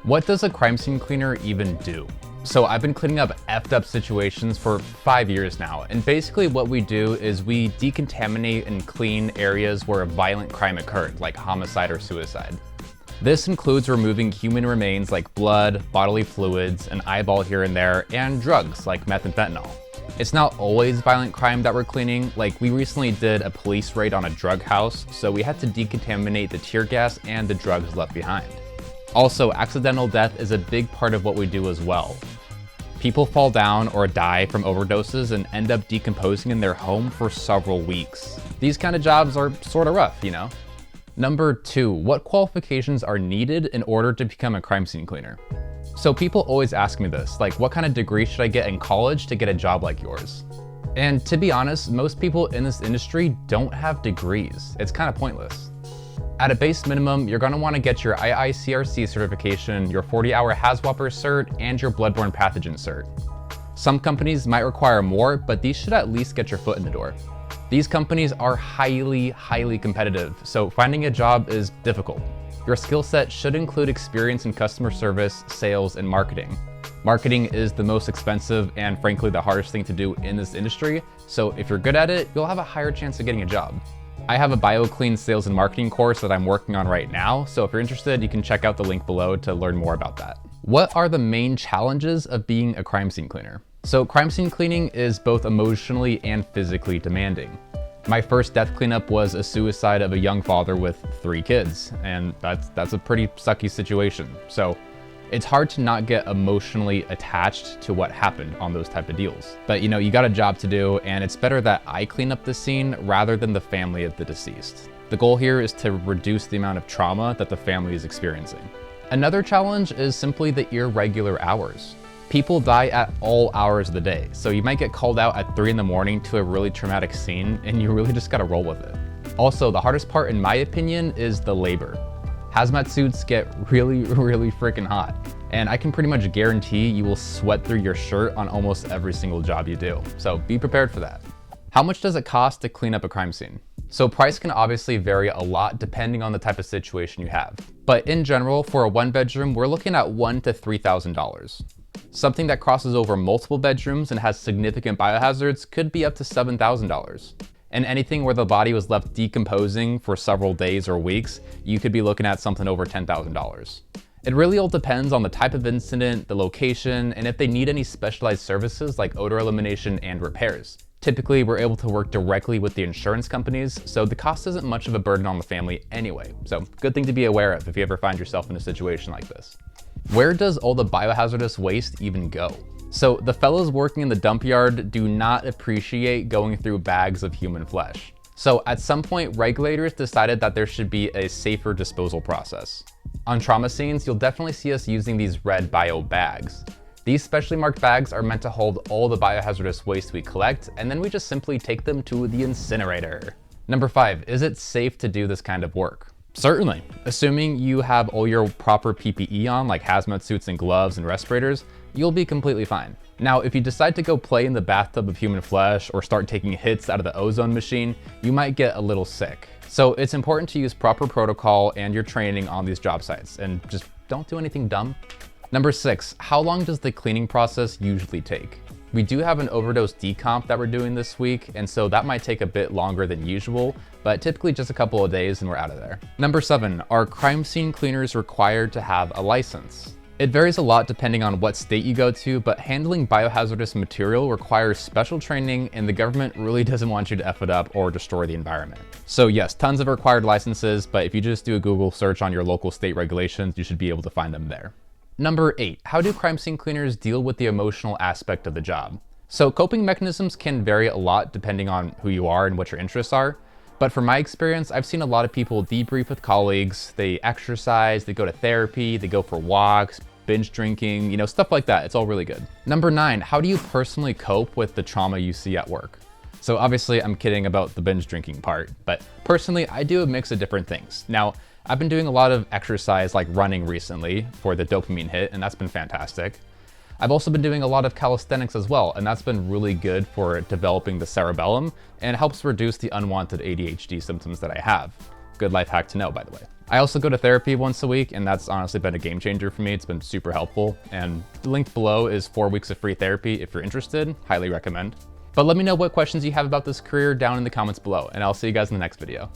What does a crime scene cleaner even do? So I've been cleaning up effed up situations for 5 years now, and basically what we do is we decontaminate and clean areas where a violent crime occurred, like homicide or suicide. This includes removing human remains like blood, bodily fluids, an eyeball here and there, and drugs like meth and fentanyl. It's not always violent crime that we're cleaning, like we recently did a police raid on a drug house, so we had to decontaminate the tear gas and the drugs left behind. Also, accidental death is a big part of what we do as well. People fall down or die from overdoses and end up decomposing in their home for several weeks. These kind of jobs are sort of rough, you know? Number 2, what qualifications are needed in order to become a crime scene cleaner? So people always ask me this, like what kind of degree should I get in college to get a job like yours? And to be honest, most people in this industry don't have degrees. It's kind of pointless. At a base minimum, you're gonna wanna get your IICRC certification, your 40-hour HAZWOPER cert, and your bloodborne pathogen cert. Some companies might require more, but these should at least get your foot in the door. These companies are highly competitive, so finding a job is difficult. Your skill set should include experience in customer service, sales, and marketing. Marketing is the most expensive and frankly the hardest thing to do in this industry, so if you're good at it, you'll have a higher chance of getting a job. I have a BioClean sales and marketing course that I'm working on right now, so if you're interested, you can check out the link below to learn more about that. What are the main challenges of being a crime scene cleaner? So crime scene cleaning is both emotionally and physically demanding. My first death cleanup was a suicide of a young father with 3 kids, and that's a pretty sucky situation. So it's hard to not get emotionally attached to what happened on those type of deals. But you know, you got a job to do, and it's better that I clean up the scene rather than the family of the deceased. The goal here is to reduce the amount of trauma that the family is experiencing. Another challenge is simply the irregular hours. People die at all hours of the day, so you might get called out at 3 in the morning to a really traumatic scene, and you really just gotta roll with it. Also, the hardest part in my opinion is the labor. Hazmat suits get really freaking hot, and I can pretty much guarantee you will sweat through your shirt on almost every single job you do, so be prepared for that. How much does it cost to clean up a crime scene? So price can obviously vary a lot depending on the type of situation you have, but in general, for a 1-bedroom, we're looking at $1,000 to $3,000. Something that crosses over multiple bedrooms and has significant biohazards could be up to $7,000. And anything where the body was left decomposing for several days or weeks, you could be looking at something over $10,000. It really all depends on the type of incident, the location, and if they need any specialized services like odor elimination and repairs. Typically, we're able to work directly with the insurance companies, so the cost isn't much of a burden on the family anyway. So good thing to be aware of if you ever find yourself in a situation like this. Where does all the biohazardous waste even go? So the fellows working in the dump yard do not appreciate going through bags of human flesh. So at some point, regulators decided that there should be a safer disposal process. On trauma scenes, you'll definitely see us using these red bio bags. These specially marked bags are meant to hold all the biohazardous waste we collect, and then we just simply take them to the incinerator. Number 5, is it safe to do this kind of work? Certainly. Assuming you have all your proper PPE on, like hazmat suits and gloves and respirators, you'll be completely fine. Now, if you decide to go play in the bathtub of human flesh or start taking hits out of the ozone machine, you might get a little sick. So it's important to use proper protocol and your training on these job sites, and just don't do anything dumb. Number 6, how long does the cleaning process usually take? We do have an overdose decomp that we're doing this week, and so that might take a bit longer than usual, but typically just a couple of days and we're out of there. Number 7, are crime scene cleaners required to have a license? It varies a lot depending on what state you go to, but handling biohazardous material requires special training, and the government really doesn't want you to F it up or destroy the environment. So yes, tons of required licenses, but if you just do a Google search on your local state regulations, you should be able to find them there. Number 8, how do crime scene cleaners deal with the emotional aspect of the job? So coping mechanisms can vary a lot depending on who you are and what your interests are. But from my experience, I've seen a lot of people debrief with colleagues, they exercise, they go to therapy, they go for walks, binge drinking, you know, stuff like that. It's all really good. Number 9, how do you personally cope with the trauma you see at work? So obviously I'm kidding about the binge drinking part, but personally I do a mix of different things. Now, I've been doing a lot of exercise like running recently for the dopamine hit, and that's been fantastic. I've also been doing a lot of calisthenics as well, and that's been really good for developing the cerebellum and helps reduce the unwanted ADHD symptoms that I have. Good life hack to know, by the way. I also go to therapy once a week, and that's honestly been a game changer for me. It's been super helpful. And linked below is 4 weeks of free therapy if you're interested. Highly recommend. But let me know what questions you have about this career down in the comments below, and I'll see you guys in the next video.